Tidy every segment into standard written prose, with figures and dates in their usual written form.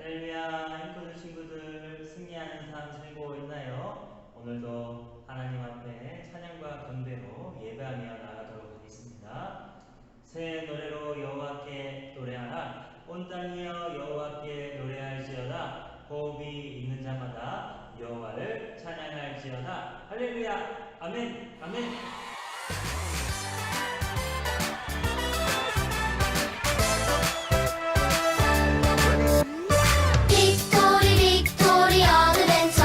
할렐루야, 힘꾸는 친구들 승리하는 삶 살고 있나요? 오늘도 하나님 앞에 찬양과 경배로 예배하며 나가도록 하겠습니다. 새 노래로 여호와께 노래하라. 온 땅이여 여호와께 노래할지어다. 호흡이 있는 자마다 여호와를 찬양할지어다. 할렐루야, 아멘, 아멘. 빅토리 빅토리 어드벤처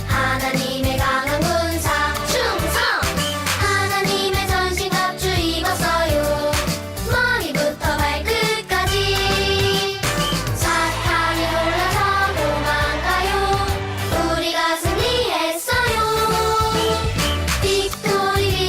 하나님의 강한 군사 충성 하나님의 전신갑주 입었어요 머리부터 발끝까지 사탄이 놀라서 도망가요 우리가 승리했어요 빅토리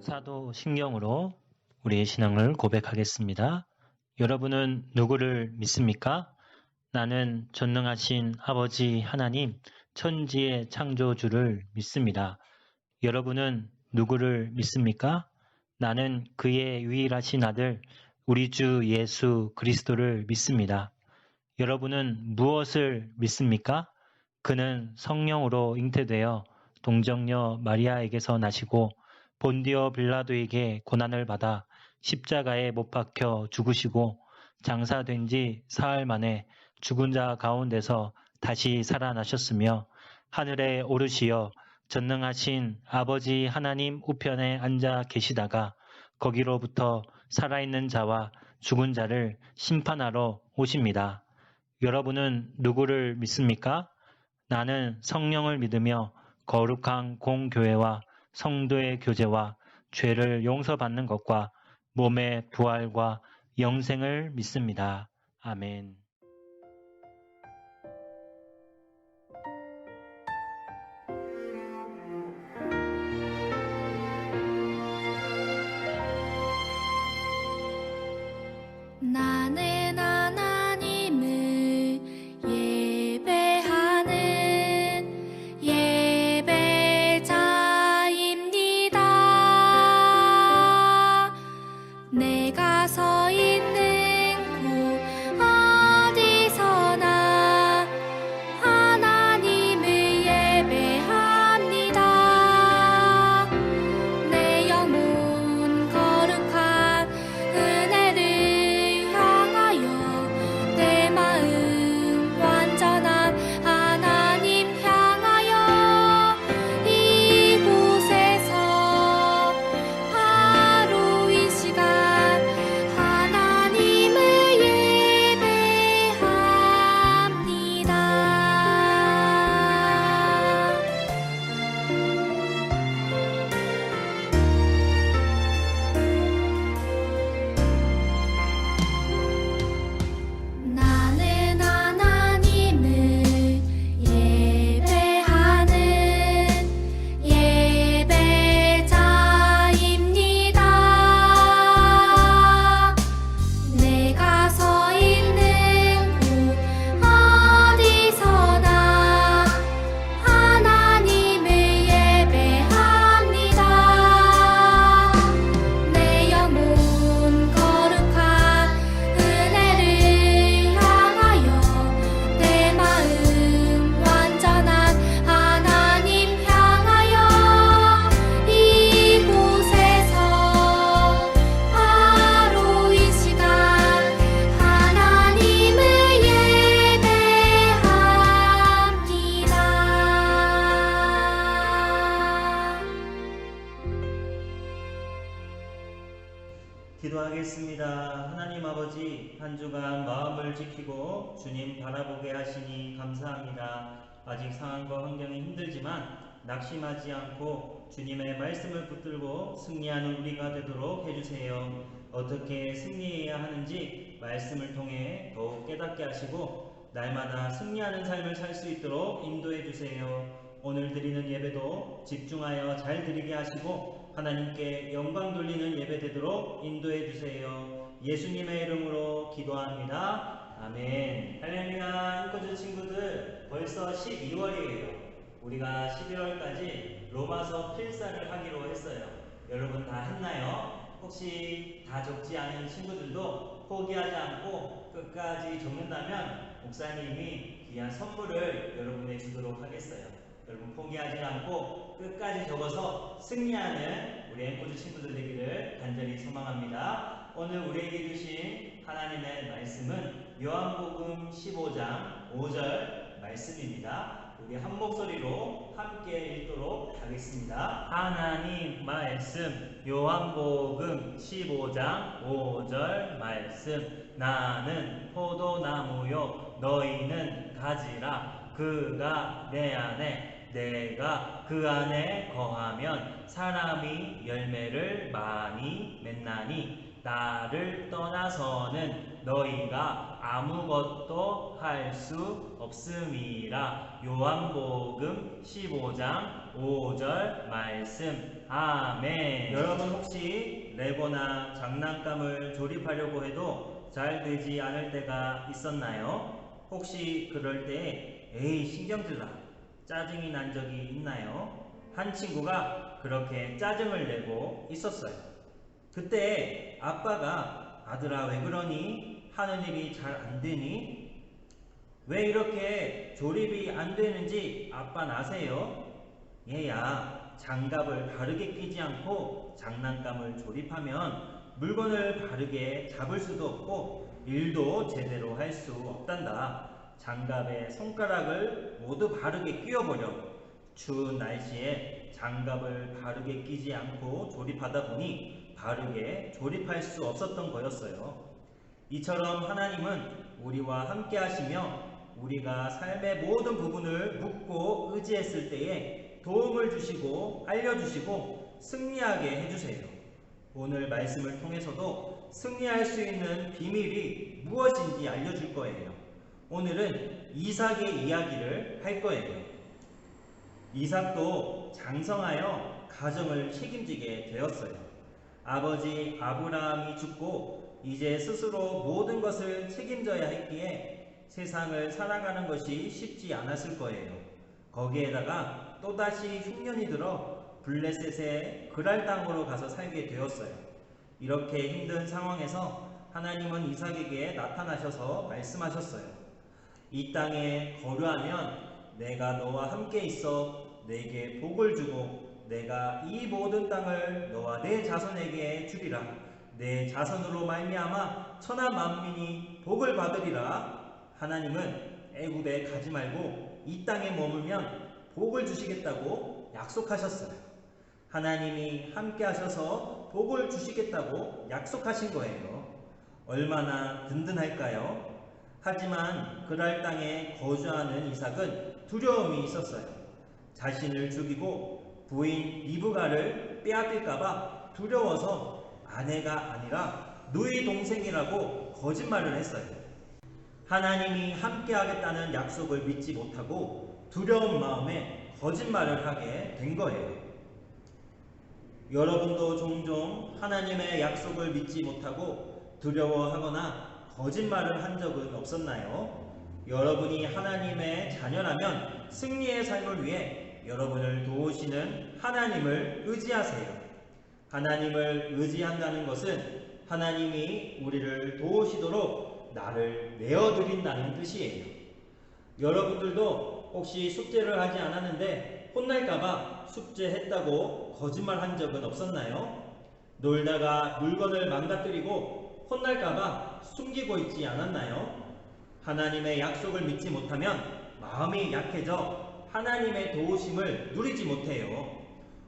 사도신경으로 우리의 신앙을 고백하겠습니다. 여러분은 누구를 믿습니까? 나는 전능하신 아버지 하나님, 천지의 창조주를 믿습니다. 여러분은 누구를 믿습니까? 나는 그의 유일하신 아들, 우리 주 예수 그리스도를 믿습니다. 여러분은 무엇을 믿습니까? 그는 성령으로 잉태되어 동정녀 마리아에게서 나시고 본디오 빌라도에게 고난을 받아 십자가에 못 박혀 죽으시고 장사된 지 사흘 만에 죽은 자 가운데서 다시 살아나셨으며 하늘에 오르시어 전능하신 아버지 하나님 우편에 앉아 계시다가 거기로부터 살아있는 자와 죽은 자를 심판하러 오십니다. 여러분은 누구를 믿습니까? 나는 성령을 믿으며 거룩한 공교회와 성도의 교제와 죄를 용서받는 것과 몸의 부활과 영생을 믿습니다. 아멘. 나는 하나님을 예배하는 예배자입니다. 내가 서 있는 곳 어디서나 하나님을 예배합니다. 내 영혼 거룩한 은혜를 향하여 내 마음 완전한 하나님 향하여 이곳에서 바로 이 시간 하나님을 예배합니다. 나는 하나님을 예배하는 예배자입니다. 내가 서 있는 곳 어디서나 하나님을 예배합니다. 내 영혼 거룩한 은혜를 향하여 내 마음 완전한 하나님 향하여 이곳에서 바로 이 시간 하나님을 예배합니다. 기도하겠습니다. 하나님 아버지, 한 주간 마음을 지키고 주님 바라보게 하시니 감사합니다. 아직 상황과 환경이 힘들지만 낙심하지 않고 주님의 말씀을 붙들고 승리하는 우리가 되도록 해주세요. 어떻게 승리해야 하는지 말씀을 통해 더욱 깨닫게 하시고 날마다 승리하는 삶을 살 수 있도록 인도해 주세요. 오늘 드리는 예배도 집중하여 잘 드리게 하시고 하나님께 영광 돌리는 예배 되도록 인도해 주세요. 예수님의 이름으로 기도합니다. 아멘. 할렐루야. 인코즈 친구들, 벌써 12월이에요. 우리가 11월까지 로마서 필사를 하기로 했어요. 여러분 다 했나요? 혹시 다 적지 않은 친구들도 포기하지 않고 끝까지 적는다면 목사님이 귀한 선물을 여러분에 주도록 하겠어요. 여러분 포기하지 않고 끝까지 적어서 승리하는 우리 앵코즈 친구들 되기를 간절히 소망합니다. 오늘 우리에게 주신 하나님의 말씀은 요한복음 15장 5절 말씀입니다. 우리 한 목소리로 함께 읽도록 하겠습니다. 하나님 말씀, 요한복음 15장 5절 말씀. 나는 포도나무요 너희는 가지라. 그가 내 안에 내가 그 안에 거하면 사람이 열매를 많이 맺나니 나를 떠나서는 너희가 아무것도 할 수 없음이라. 요한복음 15장 5절 말씀. 아멘. 여러분 혹시 레고나 장난감을 조립하려고 해도 잘 되지 않을 때가 있었나요? 혹시 그럴 때 에이 신경질나 짜증이 난 적이 있나요? 한 친구가 그렇게 짜증을 내고 있었어요. 그때 아빠가 아들아 왜 그러니? 하는 일이 잘 안 되니? 왜 이렇게 조립이 안 되는지 아빠 아세요? 얘야, 장갑을 바르게 끼지 않고 장난감을 조립하면 물건을 바르게 잡을 수도 없고 일도 제대로 할 수 없단다. 장갑에 손가락을 모두 바르게 끼워버려. 추운 날씨에 장갑을 바르게 끼지 않고 조립하다 보니 바르게 조립할 수 없었던 거였어요. 이처럼 하나님은 우리와 함께 하시며 우리가 삶의 모든 부분을 묻고 의지했을 때에 도움을 주시고 알려주시고 승리하게 해주세요. 오늘 말씀을 통해서도 승리할 수 있는 비밀이 무엇인지 알려줄 거예요. 오늘은 이삭의 이야기를 할 거예요. 이삭도 장성하여 가정을 책임지게 되었어요. 아버지 아브라함이 죽고 이제 스스로 모든 것을 책임져야 했기에 세상을 살아가는 것이 쉽지 않았을 거예요. 거기에다가 또다시 흉년이 들어 블레셋의 그랄 땅으로 가서 살게 되었어요. 이렇게 힘든 상황에서 하나님은 이삭에게 나타나셔서 말씀하셨어요. 이 땅에 거류하면 내가 너와 함께 있어 내게 복을 주고 내가 이 모든 땅을 너와 내 자손에게 주리라. 내 자손으로 말미암아 천하 만민이 복을 받으리라. 하나님은 애굽에 가지 말고 이 땅에 머물면 복을 주시겠다고 약속하셨어요. 하나님이 함께 하셔서 복을 주시겠다고 약속하신 거예요. 얼마나 든든할까요? 하지만 그랄 땅에 거주하는 이삭은 두려움이 있었어요. 자신을 죽이고 부인 리브가를 빼앗길까봐 두려워서 아내가 아니라 누이 동생이라고 거짓말을 했어요. 하나님이 함께 하겠다는 약속을 믿지 못하고 두려운 마음에 거짓말을 하게 된 거예요. 여러분도 종종 하나님의 약속을 믿지 못하고 두려워하거나 거짓말을 한 적은 없었나요? 여러분이 하나님의 자녀라면 승리의 삶을 위해 여러분을 도우시는 하나님을 의지하세요. 하나님을 의지한다는 것은 하나님이 우리를 도우시도록 나를 내어드린다는 뜻이에요. 여러분들도 혹시 숙제를 하지 않았는데 혼날까봐 숙제했다고 거짓말한 적은 없었나요? 놀다가 물건을 망가뜨리고 혼날까봐 숨기고 있지 않았나요? 하나님의 약속을 믿지 못하면 마음이 약해져 하나님의 도우심을 누리지 못해요.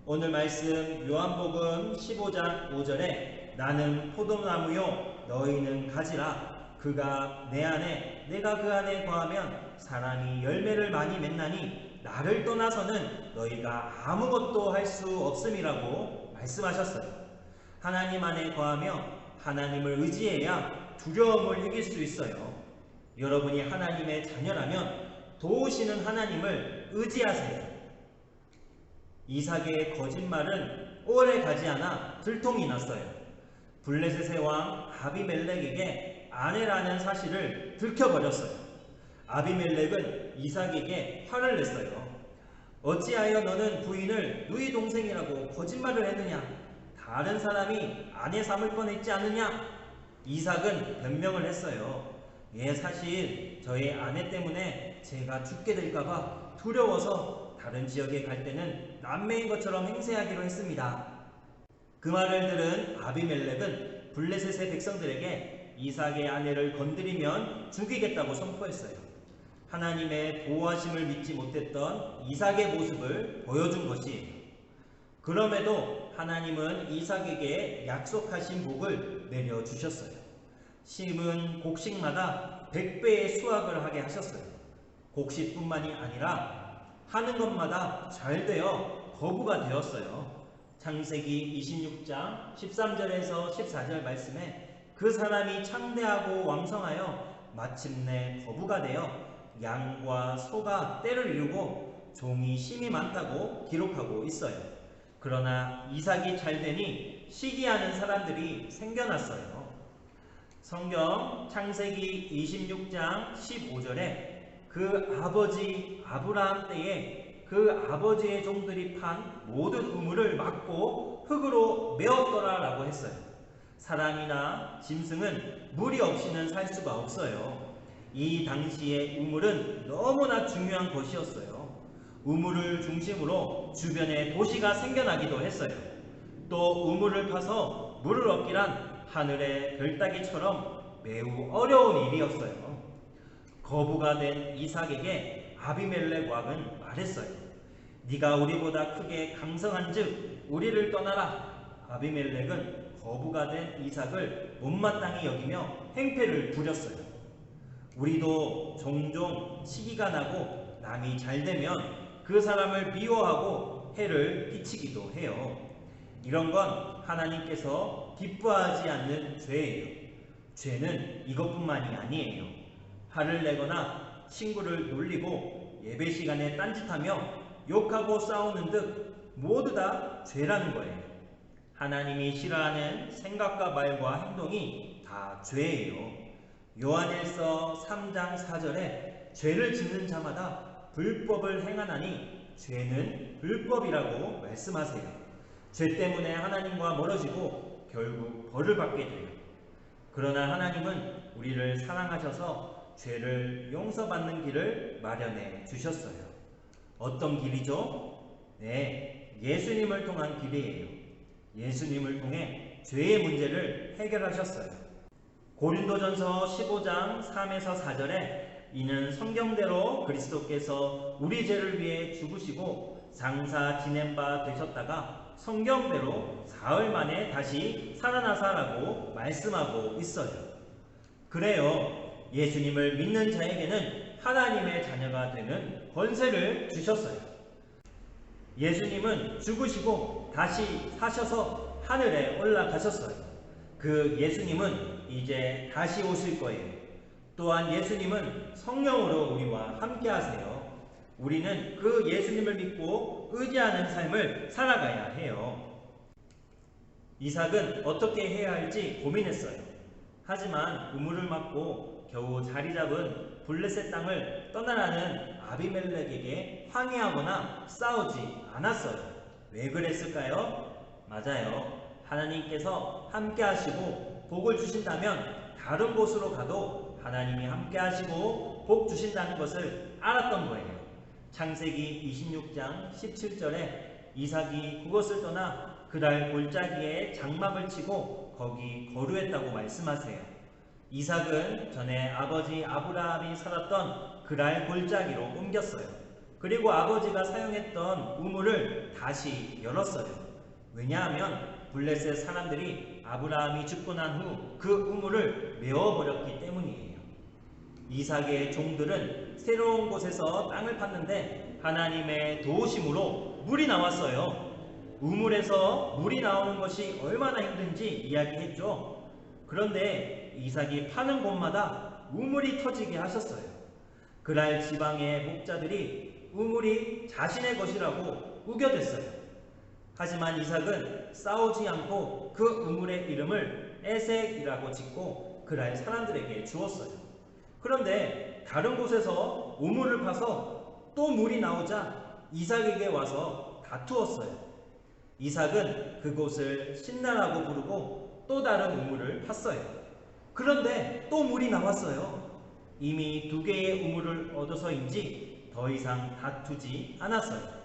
오늘 말씀 요한복음 15장 5절에 나는 포도나무요 너희는 가지라. 그가 내 안에 내가 그 안에 거하면 사람이 열매를 많이 맺나니 나를 떠나서는 너희가 아무것도 할 수 없음이라고 말씀하셨어요. 하나님 안에 거하며 하나님을 의지해야 두려움을 이길 수 있어요. 여러분이 하나님의 자녀라면 도우시는 하나님을 의지하세요. 이삭의 거짓말은 오래 가지 않아 들통이 났어요. 블레셋의 왕 아비멜렉에게 아내라는 사실을 들켜버렸어요. 아비멜렉은 이삭에게 화를 냈어요. 어찌하여 너는 부인을 누이 동생이라고 거짓말을 했느냐? 다른 사람이 아내 삼을 뻔했지 않느냐? 이삭은 변명을 했어요. 예, 사실 저의 아내 때문에 제가 죽게 될까봐 두려워서 다른 지역에 갈 때는 남매인 것처럼 행세하기로 했습니다. 그 말을 들은 아비멜렉은 블레셋의 백성들에게 이삭의 아내를 건드리면 죽이겠다고 선포했어요. 하나님의 보호하심을 믿지 못했던 이삭의 모습을 보여준 것이에요. 그럼에도 하나님은 이삭에게 약속하신 복을 내려주셨어요. 심은 곡식마다 100배의 수확을 하게 하셨어요. 곡식뿐만이 아니라 하는 것마다 잘 되어 거부가 되었어요. 창세기 26장 13절에서 14절 말씀에 그 사람이 창대하고 왕성하여 마침내 거부가 되어 양과 소가 떼를 이루고 종이 심이 많다고 기록하고 있어요. 그러나 이삭이 잘 되니 시기하는 사람들이 생겨났어요. 성경 창세기 26장 15절에 그 아버지 아브라함 때에 그 아버지의 종들이 판 모든 우물을 막고 흙으로 메웠더라라고 했어요. 사람이나 짐승은 물이 없이는 살 수가 없어요. 이 당시의 우물은 너무나 중요한 것이었어요. 우물을 중심으로 주변에 도시가 생겨나기도 했어요. 또 우물을 파서 물을 얻기란 하늘의 별따기처럼 매우 어려운 일이었어요. 거부가 된 이삭에게 아비멜렉 왕은 말했어요. 네가 우리보다 크게 강성한즉 우리를 떠나라. 아비멜렉은 거부가 된 이삭을 못마땅히 여기며 행패를 부렸어요. 우리도 종종 시기가 나고 남이 잘 되면 그 사람을 미워하고 해를 끼치기도 해요. 이런 건 하나님께서 기뻐하지 않는 죄예요. 죄는 이것뿐만이 아니에요. 화를 내거나 친구를 놀리고 예배 시간에 딴짓하며 욕하고 싸우는 듯 모두 다 죄라는 거예요. 하나님이 싫어하는 생각과 말과 행동이 다 죄예요. 요한일서 3장 4절에 죄를 짓는 자마다 불법을 행하나니 죄는 불법이라고 말씀하세요. 죄 때문에 하나님과 멀어지고 결국 벌을 받게 돼요. 그러나 하나님은 우리를 사랑하셔서 죄를 용서받는 길을 마련해 주셨어요. 어떤 길이죠? 네, 예수님을 통한 길이에요. 예수님을 통해 죄의 문제를 해결하셨어요. 고린도전서 15장 3에서 4절에 이는 성경대로 그리스도께서 우리 죄를 위해 죽으시고 장사 지낸 바 되셨다가 성경대로 사흘 만에 다시 살아나사라고 말씀하고 있어요. 그래요. 예수님을 믿는 자에게는 하나님의 자녀가 되는 권세를 주셨어요. 예수님은 죽으시고 다시 사셔서 하늘에 올라가셨어요. 그 예수님은 이제 다시 오실 거예요. 또한 예수님은 성령으로 우리와 함께 하세요. 우리는 그 예수님을 믿고 의지하는 삶을 살아가야 해요. 이삭은 어떻게 해야 할지 고민했어요. 하지만 우물을 막고 겨우 자리 잡은 블레셋 땅을 떠나라는 아비멜렉에게 항의하거나 싸우지 않았어요. 왜 그랬을까요? 맞아요. 하나님께서 함께 하시고 복을 주신다면 다른 곳으로 가도 하나님이 함께 하시고 복 주신다는 것을 알았던 거예요. 창세기 26장 17절에 이삭이 그곳을 떠나 그달 골짜기에 장막을 치고 거기 거류했다고 말씀하세요. 이삭은 전에 아버지 아브라함이 살았던 그랄 골짜기로 옮겼어요. 그리고 아버지가 사용했던 우물을 다시 열었어요. 왜냐하면 블레셋 사람들이 아브라함이 죽고 난 후 그 우물을 메워버렸기 때문이에요. 이삭의 종들은 새로운 곳에서 땅을 팠는데 하나님의 도우심으로 물이 나왔어요. 우물에서 물이 나오는 것이 얼마나 힘든지 이야기했죠. 그런데 이삭이 파는 곳마다 우물이 터지게 하셨어요. 그랄 지방의 목자들이 우물이 자신의 것이라고 우겨댔어요. 하지만 이삭은 싸우지 않고 그 우물의 이름을 에색이라고 짓고 그랄 사람들에게 주었어요. 그런데 다른 곳에서 우물을 파서 또 물이 나오자 이삭에게 와서 다투었어요. 이삭은 그곳을 신나라고 부르고 또 다른 우물을 팠어요. 그런데 또 물이 나왔어요. 이미 2개의 우물을 얻어서인지 더 이상 다투지 않았어요.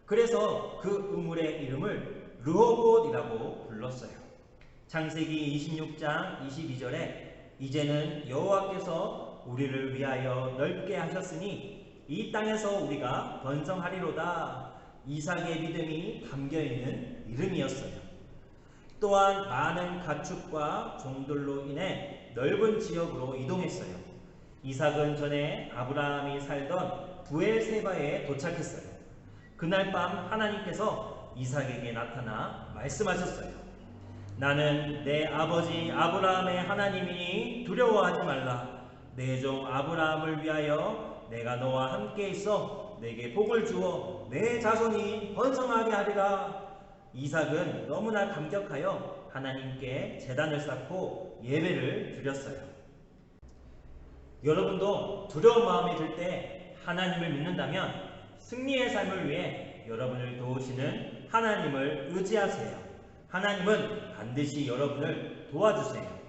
그래서 그 우물의 이름을 르호봇이라고 불렀어요. 창세기 26장 22절에 이제는 여호와께서 우리를 위하여 넓게 하셨으니 이 땅에서 우리가 번성하리로다. 이삭의 믿음이 담겨있는 이름이었어요. 또한 많은 가축과 종들로 인해 넓은 지역으로 이동했어요. 이삭은 전에 아브라함이 살던 부엘세바에 도착했어요. 그날 밤 하나님께서 이삭에게 나타나 말씀하셨어요. 나는 내 아버지 아브라함의 하나님이니 두려워하지 말라. 내 종 아브라함을 위하여 내가 너와 함께 있어 내게 복을 주어 내 자손이 번성하게 하리라. 이삭은 너무나 감격하여 하나님께 제단을 쌓고 예배를 드렸어요. 여러분도 두려운 마음이 들 때 하나님을 믿는다면 승리의 삶을 위해 여러분을 도우시는 하나님을 의지하세요. 하나님은 반드시 여러분을 도와주세요.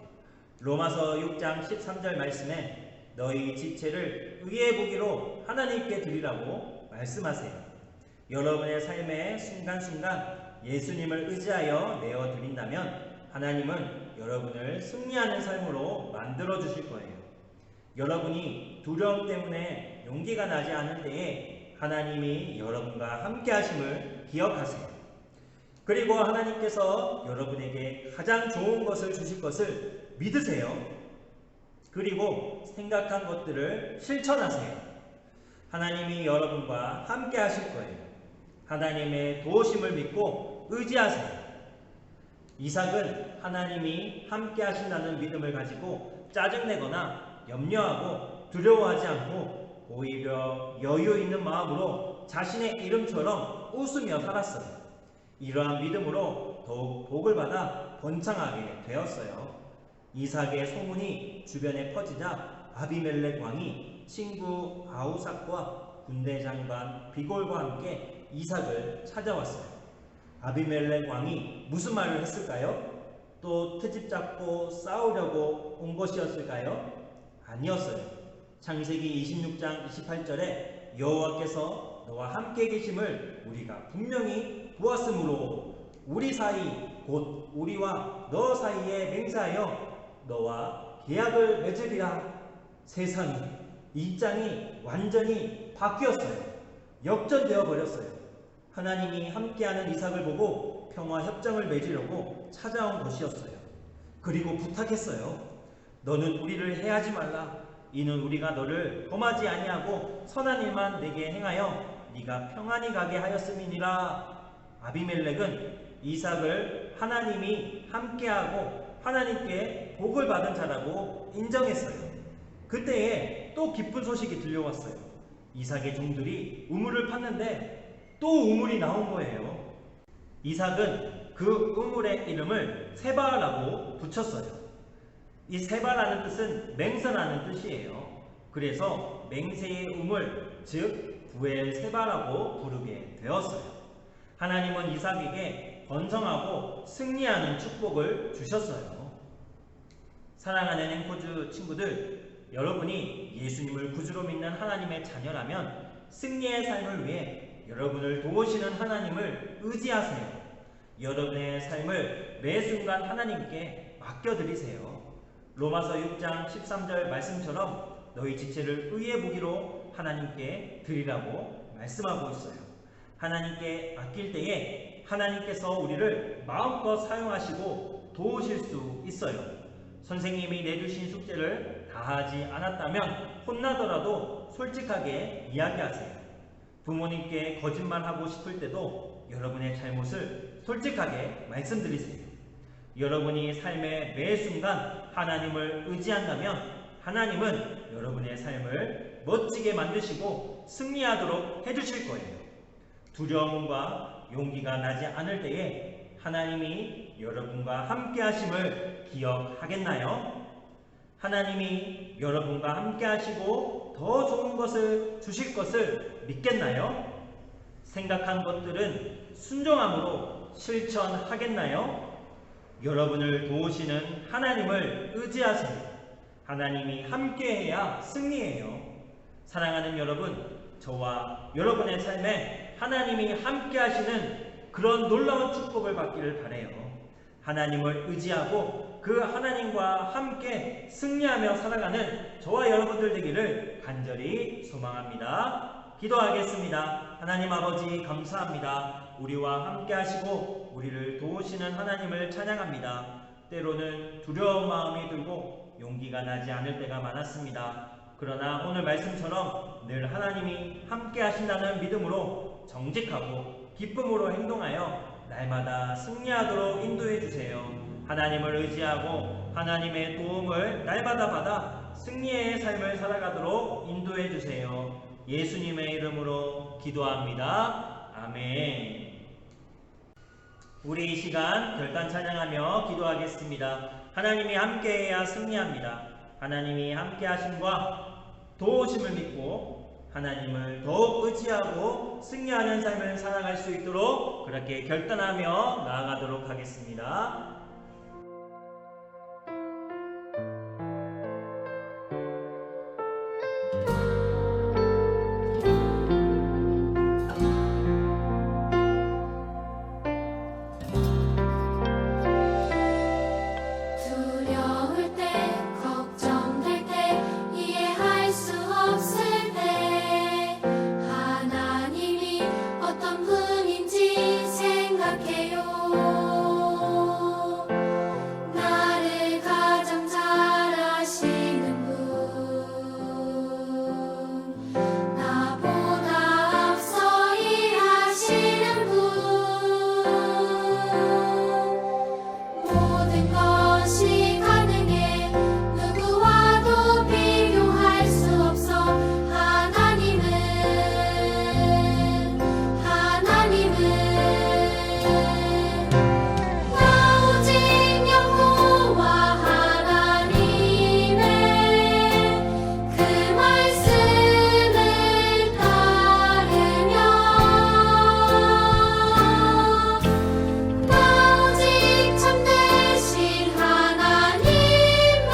로마서 6장 13절 말씀에 너희 지체를 의의 무기로 하나님께 드리라고 말씀하세요. 여러분의 삶의 순간순간 예수님을 의지하여 내어 드린다면 하나님은 여러분을 승리하는 삶으로 만들어 주실 거예요. 여러분이 두려움 때문에 용기가 나지 않을 때에 하나님이 여러분과 함께 하심을 기억하세요. 그리고 하나님께서 여러분에게 가장 좋은 것을 주실 것을 믿으세요. 그리고 생각한 것들을 실천하세요. 하나님이 여러분과 함께 하실 거예요. 하나님의 도우심을 믿고 의지하세요. 이삭은 하나님이 함께 하신다는 믿음을 가지고 짜증내거나 염려하고 두려워하지 않고 오히려 여유 있는 마음으로 자신의 이름처럼 웃으며 살았어요. 이러한 믿음으로 더욱 복을 받아 번창하게 되었어요. 이삭의 소문이 주변에 퍼지자 아비멜렉 왕이 친구 아우삭과 군대 장관 비골과 함께 이삭을 찾아왔어요. 아비멜렉 왕이 무슨 말을 했을까요? 또 트집 잡고 싸우려고 온 것이었을까요? 아니었어요. 창세기 26장 28절에 여호와께서 너와 함께 계심을 우리가 분명히 보았으므로 우리 사이 곧 우리와 너 사이에 맹세하여 너와 계약을 맺으리라. 세상이 입장이 완전히 바뀌었어요. 역전되어 버렸어요. 하나님이 함께하는 이삭을 보고 평화 협정을 맺으려고 찾아온 것이었어요. 그리고 부탁했어요. 너는 우리를 해하지 말라. 이는 우리가 너를 범하지 아니하고 선한 일만 내게 행하여 네가 평안히 가게 하였음이니라. 아비멜렉은 이삭을 하나님이 함께하고 하나님께 복을 받은 자라고 인정했어요. 그때에 또 기쁜 소식이 들려왔어요. 이삭의 종들이 우물을 팠는데 또 우물이 나온 거예요. 이삭은 그 우물의 이름을 세바라고 붙였어요. 이 세바라는 뜻은 맹세라는 뜻이에요. 그래서 맹세의 우물, 즉 부엘 세바라고 부르게 되었어요. 하나님은 이삭에게 번성하고 승리하는 축복을 주셨어요. 사랑하는 앵코즈 친구들, 여러분이 예수님을 구주로 믿는 하나님의 자녀라면 승리의 삶을 위해 여러분을 도우시는 하나님을 의지하세요. 여러분의 삶을 매 순간 하나님께 맡겨드리세요. 로마서 6장 13절 말씀처럼 너희 지체를 의의 무기로 하나님께 드리라고 말씀하고 있어요. 하나님께 맡길 때에 하나님께서 우리를 마음껏 사용하시고 도우실 수 있어요. 선생님이 내주신 숙제를 다하지 않았다면 혼나더라도 솔직하게 이야기하세요. 부모님께 거짓말하고 싶을 때도 여러분의 잘못을 솔직하게 말씀드리세요. 여러분이 삶의 매 순간 하나님을 의지한다면 하나님은 여러분의 삶을 멋지게 만드시고 승리하도록 해주실 거예요. 두려움과 용기가 나지 않을 때에 하나님이 여러분과 함께 하심을 기억하겠나요? 하나님이 여러분과 함께 하시고 더 좋은 것을 주실 것을 믿겠나요? 생각한 것들은 순종함으로 실천하겠나요? 여러분을 도우시는 하나님을 의지하세요. 하나님이 함께해야 승리해요. 사랑하는 여러분, 저와 여러분의 삶에 하나님이 함께하시는 그런 놀라운 축복을 받기를 바라요. 하나님을 의지하고 그 하나님과 함께 승리하며 살아가는 저와 여러분들 되기를 간절히 소망합니다. 기도하겠습니다. 하나님 아버지 감사합니다. 우리와 함께 하시고 우리를 도우시는 하나님을 찬양합니다. 때로는 두려운 마음이 들고 용기가 나지 않을 때가 많았습니다. 그러나 오늘 말씀처럼 늘 하나님이 함께 하신다는 믿음으로 정직하고 기쁨으로 행동하여 날마다 승리하도록 인도해 주세요. 하나님을 의지하고 하나님의 도움을 날마다 받아 승리의 삶을 살아가도록 인도해 주세요. 예수님의 이름으로 기도합니다. 아멘. 우리 이 시간 결단 찬양하며 기도하겠습니다. 하나님이 함께해야 승리합니다. 하나님이 함께하심과 도우심을 믿고 하나님을 더욱 의지하고 승리하는 삶을 살아갈 수 있도록 그렇게 결단하며 나아가도록 하겠습니다. 두려울 때 걱정될 때 이해할 수 없을 때 하나님이 어떤 분인지 생각해요. 나를 가장 잘 아시는 분, 나보다 앞서 일하시는 분, 모든 것이 가능해 누구와도 비교할 수 없어. 하나님은 나 오직 여호와 하나님의 그 말씀을 따르며 나 오직 참되신 하나님만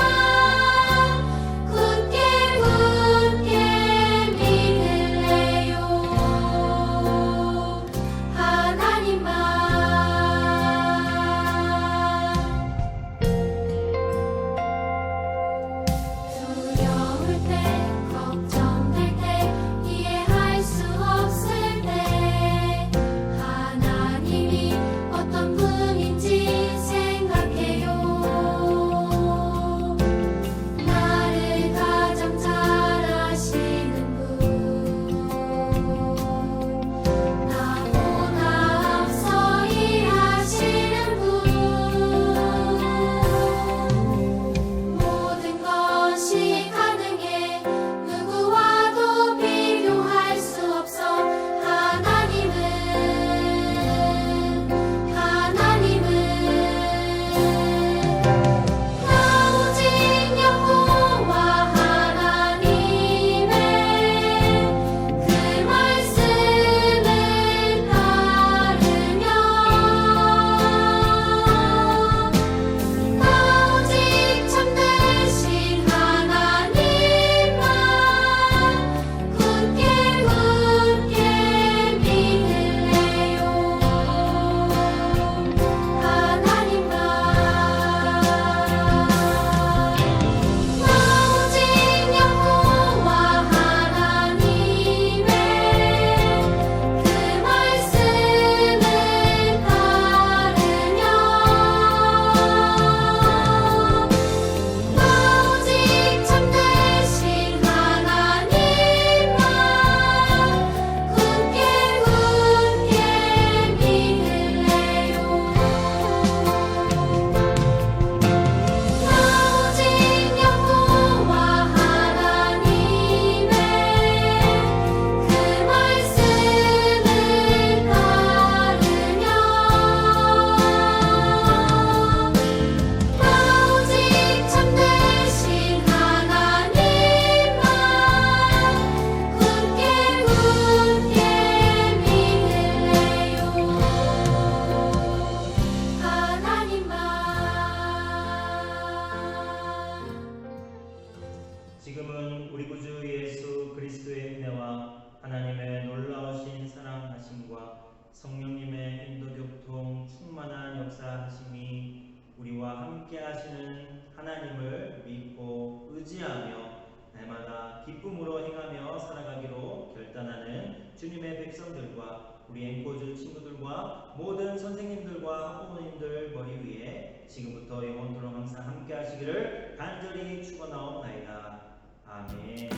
굳게 믿을래요. 하나님만. 두려울 때 걱정될 때 이해할 수 없을 때 하나님이 어떤 분인지 생각해요. 나를 가장 잘 아시는 분, 나보다 앞서 일하시는 분, 모든 것이 가능해 누구와도 비교할 수 없어. 하나님은 나 오직 여호와 하나님의 그 말씀을 따르며 나 오직 참되신 하나님만 굳게 믿을래요. 하나님만. 나 오직 여호와 하나님의 그 말씀을 따르며 나 오직 참되신 하나님만 굳게 믿을래요. 나 오직 여호와 하나님의 그 말씀을 따르며 나 오직 참되신 하나님만 굳게 믿을래요. 하나님만. 지금은 우리 구주 예수 그리스도의 은혜와 하나님의 놀라우신 사랑하심과 성령님의 인도 교통 충만한 역사하심이 우리와 함께 하시는 하나님을 믿고 의지하며 날마다 기쁨으로 행하며 살아가기로 결단하는 주님의 백성들과 우리 앵코즈 친구들과 모든 선생님들과 학부모님들 머리 위에 지금부터 영원토록 항상 함께 하시기를 간절히 축원하옵나이다. 아멘.